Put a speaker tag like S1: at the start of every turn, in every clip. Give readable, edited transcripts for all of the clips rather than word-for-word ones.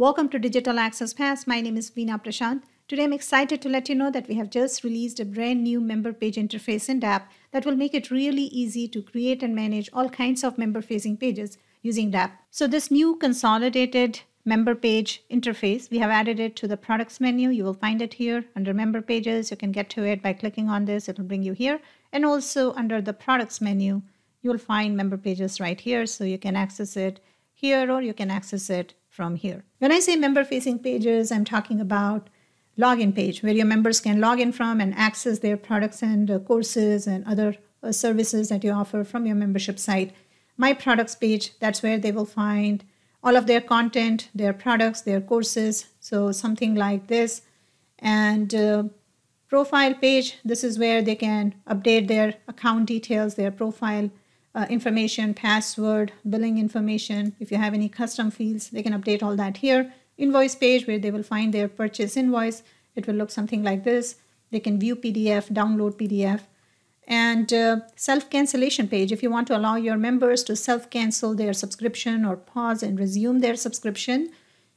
S1: Welcome to Digital Access Pass. My name is Veena Prashant. Today I'm excited to let you know that we have just released a brand new member page interface in DApp that will make it really easy to create and manage all kinds of member facing pages using DApp. So this new consolidated member page interface, we have added it to the products menu. You will find it here under member pages. You can get to it by clicking on this. It will bring you here. And also under the products menu, you'll find member pages right here. So you can access it here or you can access it from here. When I say member facing pages, I'm talking about login page where your members can log in from and access their products and courses and other services that you offer from your membership site. My products page, that's where they will find all of their content, their products, their courses. So something like this. And profile page, this is where they can update their account details, their profile information, password, billing information. If you have any custom fields, they can update all that here. Invoice page where they will find their purchase invoice. It will look something like this. They can view PDF, download PDF. And self-cancellation page, if you want to allow your members to self-cancel their subscription or pause and resume their subscription,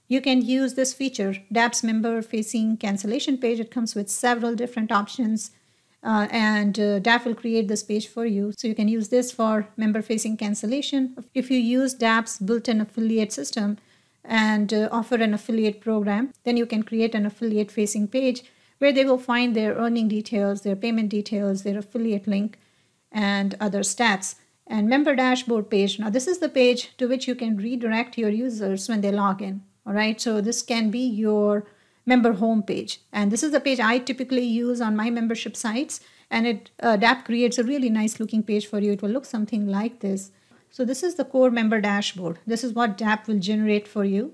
S1: you can use this feature, DApp's member-facing cancellation page. It comes with several different options. And DApp will create this page for you. So you can use this for member-facing cancellation. If you use DApp's built-in affiliate system and offer an affiliate program, then you can create an affiliate-facing page where they will find their earning details, their payment details, their affiliate link, and other stats. And member dashboard page. Now this is the page to which you can redirect your users when they log in. All right, so this can be your member homepage. And this is the page I typically use on my membership sites. And DApp creates a really nice looking page for you. It will look something like this. So this is the core member dashboard. This is what DApp will generate for you.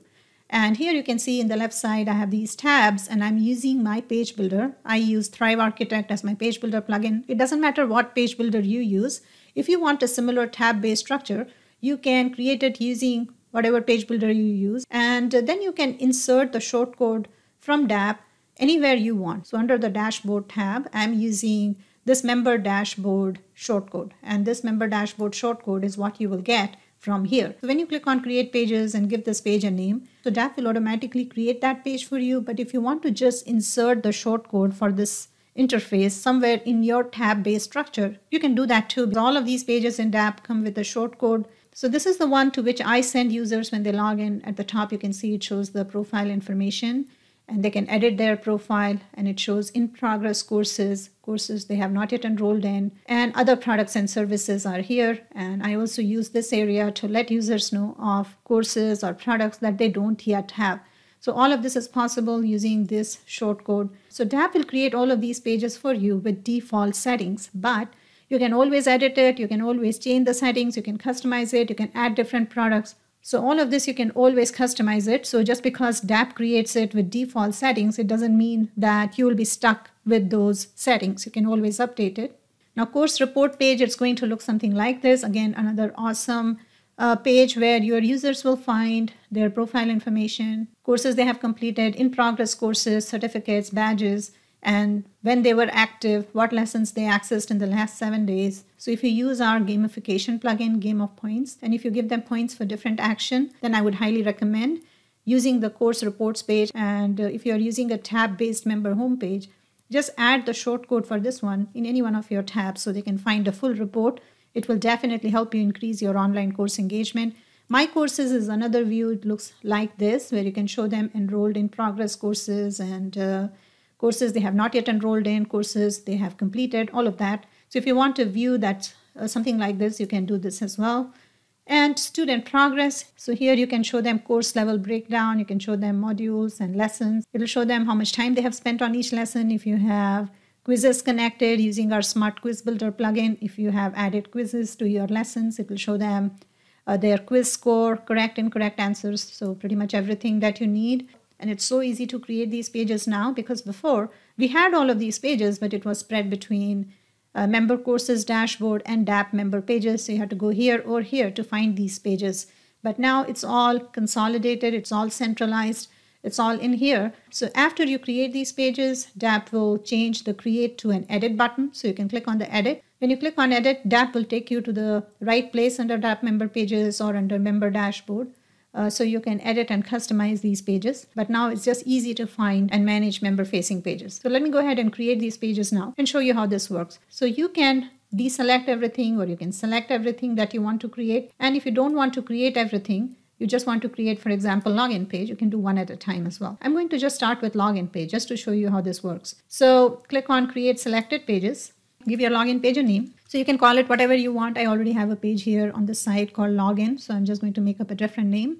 S1: And here you can see in the left side, I have these tabs and I'm using my page builder. I use Thrive Architect as my page builder plugin. It doesn't matter what page builder you use. If you want a similar tab-based structure, you can create it using whatever page builder you use. And then you can insert the shortcode from DApp anywhere you want. So under the dashboard tab, I'm using this member dashboard shortcode. And this member dashboard shortcode is what you will get from here. So when you click on create pages and give this page a name, so DApp will automatically create that page for you. But if you want to just insert the shortcode for this interface somewhere in your tab-based structure, you can do that too. All of these pages in DApp come with a shortcode. So this is the one to which I send users when they log in. At the top, you can see it shows the profile information. And they can edit their profile and it shows in progress courses they have not yet enrolled in, and other products and services are here. And I also use this area to let users know of courses or products that they don't yet have. So all of this is possible using this shortcode. So DApp will create all of these pages for you with default settings, but you can always edit it. You can always change the settings. You can customize it. You can add different products. So all of this, you can always customize it. So just because DApp creates it with default settings, it doesn't mean that you will be stuck with those settings. You can always update it. Now, course report page, it's going to look something like this. Again, another awesome page where your users will find their profile information, courses they have completed, in progress courses, certificates, badges, and when they were active, what lessons they accessed in the last 7 days. So if you use our gamification plugin, Game of Points, and if you give them points for different action, then I would highly recommend using the course reports page. And if you're using a tab-based member homepage, just add the shortcode for this one in any one of your tabs so they can find a full report. It will definitely help you increase your online course engagement. My courses is another view. It looks like this, where you can show them enrolled in progress courses and courses they have not yet enrolled in, courses they have completed, all of that. So if you want to view that something like this, you can do this as well. And student progress. So here you can show them course level breakdown. You can show them modules and lessons. It'll show them how much time they have spent on each lesson. If you have quizzes connected using our Smart Quiz Builder plugin, if you have added quizzes to your lessons, it will show them their quiz score, correct, incorrect answers. So pretty much everything that you need. And it's so easy to create these pages now because before we had all of these pages, but it was spread between member courses dashboard and DApp member pages. So you had to go here or here to find these pages. But now it's all consolidated. It's all centralized. It's all in here. So after you create these pages, DApp will change the create to an edit button. So you can click on the edit. When you click on edit, DApp will take you to the right place under DApp member pages or under member dashboard. So you can edit and customize these pages. But now it's just easy to find and manage member-facing pages. So let me go ahead and create these pages now and show you how this works. So you can deselect everything, or you can select everything that you want to create. And if you don't want to create everything, you just want to create, for example, login page, you can do one at a time as well. I'm going to just start with login page just to show you how this works. So click on create selected pages, give your login page a name. So you can call it whatever you want. I already have a page here on the site called login. So I'm just going to make up a different name,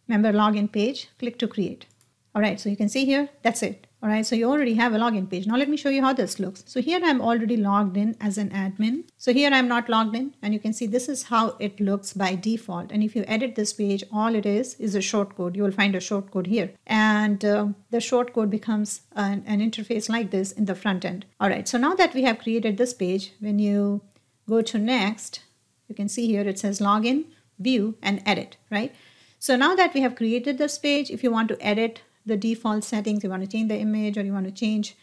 S1: member login page, click to create. All right, so you can see here, that's it. All right, so you already have a login page. Now let me show you how this looks. So here I'm already logged in as an admin. So here I'm not logged in, and you can see this is how it looks by default. And if you edit this page, all it is a shortcode. You will find a shortcode here. And the shortcode becomes an interface like this in the front end. All right, so now that we have created this page, when you go to next, you can see here it says login, view, and edit, right? So now that we have created this page, if you want to edit the default settings, you want to change the image, or you want to change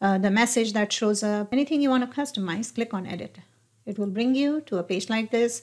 S1: the message that shows up, anything you want to customize, click on edit. It will bring you to a page like this.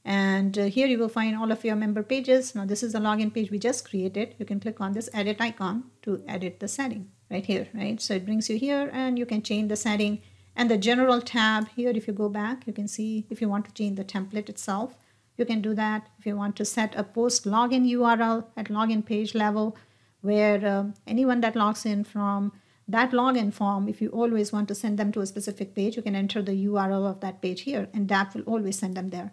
S1: And here you will find all of your member pages. Now this is the login page we just created. You can click on this edit icon to edit the setting right here, right? So it brings you here and you can change the setting. And the general tab here, if you go back, you can see if you want to change the template itself, you can do that. If you want to set a post login URL at login page level, where anyone that logs in from that login form, if you always want to send them to a specific page, you can enter the URL of that page here, and DApp will always send them there.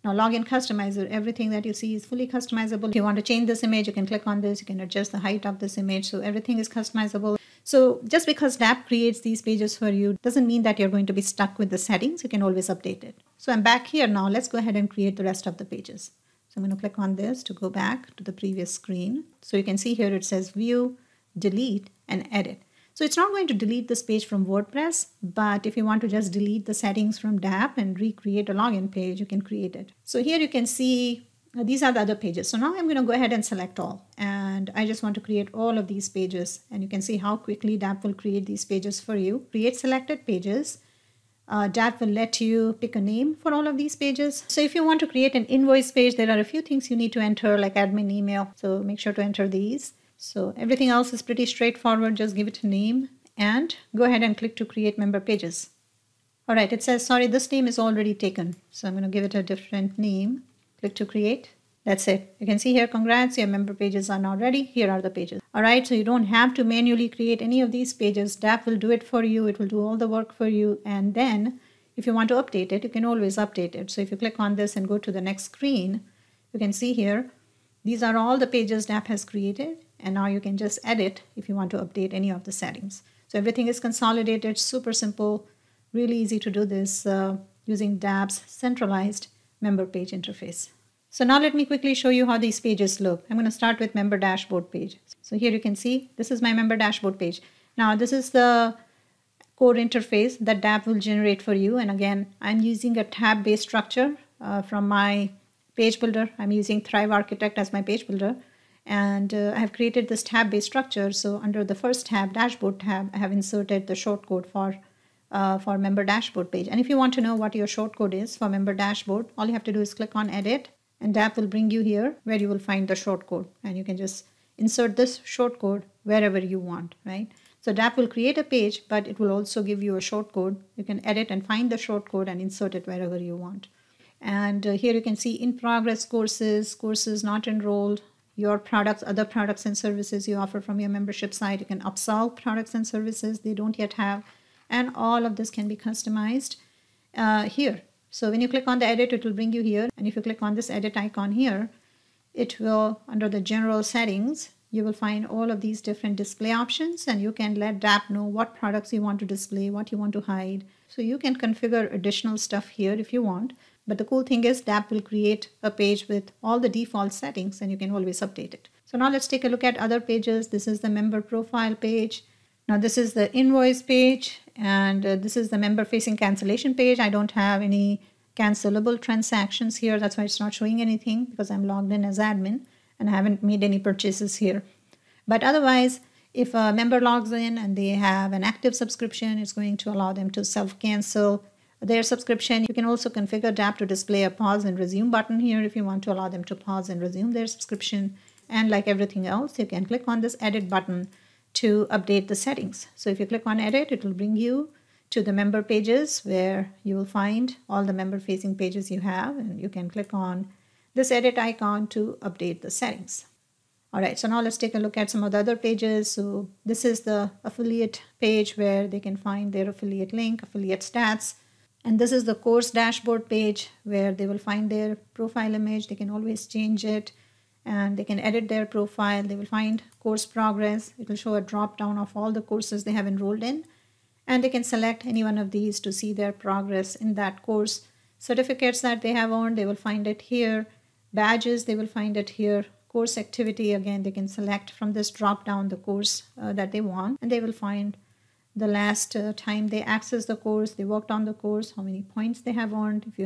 S1: Now, login customizer, everything that you see is fully customizable. If you want to change this image, you can click on this. You can adjust the height of this image. So everything is customizable. So just because DApp creates these pages for you doesn't mean that you're going to be stuck with the settings. You can always update it. So I'm back here now. Let's go ahead and create the rest of the pages. So I'm going to click on this to go back to the previous screen. So you can see here it says view, delete, and edit. So it's not going to delete this page from WordPress, but if you want to just delete the settings from DApp and recreate a login page, you can create it. So here you can see these are the other pages. So now I'm going to go ahead and select all. And I just want to create all of these pages. And you can see how quickly DApp will create these pages for you. Create selected pages. DApp will let you pick a name for all of these pages. So if you want to create an invoice page, there are a few things you need to enter, like admin email. So make sure to enter these. So everything else is pretty straightforward. Just give it a name and go ahead and click to create member pages. All right, it says, sorry, this name is already taken. So I'm going to give it a different name. Click to create. That's it. You can see here, congrats, your member pages are now ready. Here are the pages. All right, so you don't have to manually create any of these pages. DApp will do it for you. It will do all the work for you. And then if you want to update it, you can always update it. So if you click on this and go to the next screen, you can see here, these are all the pages DApp has created. And now you can just edit if you want to update any of the settings. So everything is consolidated, super simple, really easy to do this using DApp's centralized member page interface. So now let me quickly show you how these pages look. I'm going to start with member dashboard page. So here you can see this is my member dashboard page. Now this is the core interface that DApp will generate for you. And again, I'm using a tab-based structure from my page builder. I'm using Thrive Architect as my page builder. And I have created this tab-based structure. So under the first tab, dashboard tab, I have inserted the shortcode for member dashboard page. And if you want to know what your shortcode is for member dashboard, all you have to do is click on edit, and DApp will bring you here where you will find the shortcode. And you can just insert this shortcode wherever you want, right? So DApp will create a page, but it will also give you a shortcode. You can edit and find the shortcode and insert it wherever you want. And here you can see in progress courses, courses not enrolled, your products, other products and services you offer from your membership site. You can upsell products and services they don't yet have. And all of this can be customized here. So when you click on the edit, it will bring you here. And if you click on this edit icon here, it will, under the general settings, you will find all of these different display options, and you can let DApp know what products you want to display, what you want to hide. So you can configure additional stuff here if you want. But the cool thing is DApp will create a page with all the default settings, and you can always update it. So now let's take a look at other pages. This is the member profile page. Now this is the invoice page, and this is the member facing cancellation page. I don't have any cancelable transactions here. That's why it's not showing anything, because I'm logged in as admin and I haven't made any purchases here. But otherwise, if a member logs in and they have an active subscription, it's going to allow them to self-cancel their subscription. You can also configure DApp to display a pause and resume button here if you want to allow them to pause and resume their subscription. And like everything else, you can click on this edit button to update the settings. So if you click on edit, it will bring you to the member pages where you will find all the member facing pages you have, and you can click on this edit icon to update the settings. All right, so now let's take a look at some of the other pages. So this is the affiliate page where they can find their affiliate link, affiliate stats. And this is the course dashboard page where they will find their profile image. They can always change it and they can edit their profile. They will find course progress. It will show a drop down of all the courses they have enrolled in. And they can select any one of these to see their progress in that course. Certificates that they have earned, they will find it here. Badges, they will find it here. Course activity, again, they can select from this drop down the course that they want, and they will find the last time they accessed the course, they worked on the course, how many points they have earned. If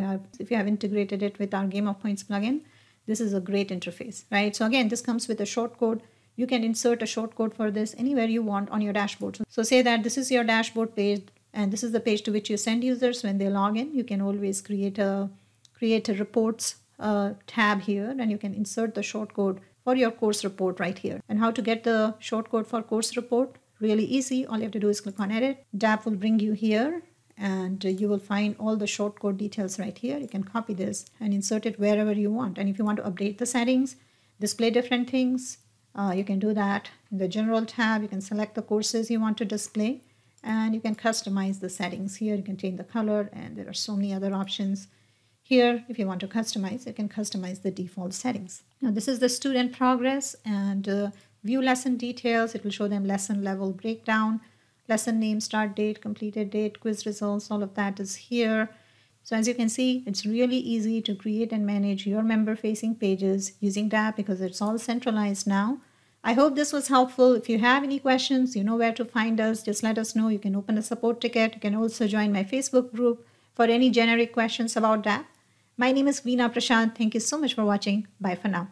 S1: you have integrated it with our Game of Points plugin, this is a great interface, right? So again, this comes with a shortcode. You can insert a shortcode for this anywhere you want on your dashboard. So say that this is your dashboard page and this is the page to which you send users when they log in. You can always create a reports tab here, and you can insert the shortcode for your course report right here. And how to get the shortcode for course report? Really easy. All you have to do is click on edit. DApp will bring you here and you will find all the shortcode details right here. You can copy this and insert it wherever you want. And if you want to update the settings, display different things, you can do that in the general tab. You can select the courses you want to display and you can customize the settings here. You can change the color and there are so many other options. Here, if you want to customize, you can customize the default settings. Now, this is the student progress and view lesson details. It will show them lesson level breakdown, lesson name, start date, completed date, quiz results, all of that is here. So as you can see, it's really easy to create and manage your member-facing pages using DApp because it's all centralized now. I hope this was helpful. If you have any questions, you know where to find us. Just let us know. You can open a support ticket. You can also join my Facebook group for any generic questions about DApp. My name is Veena Prashant. Thank you so much for watching. Bye for now.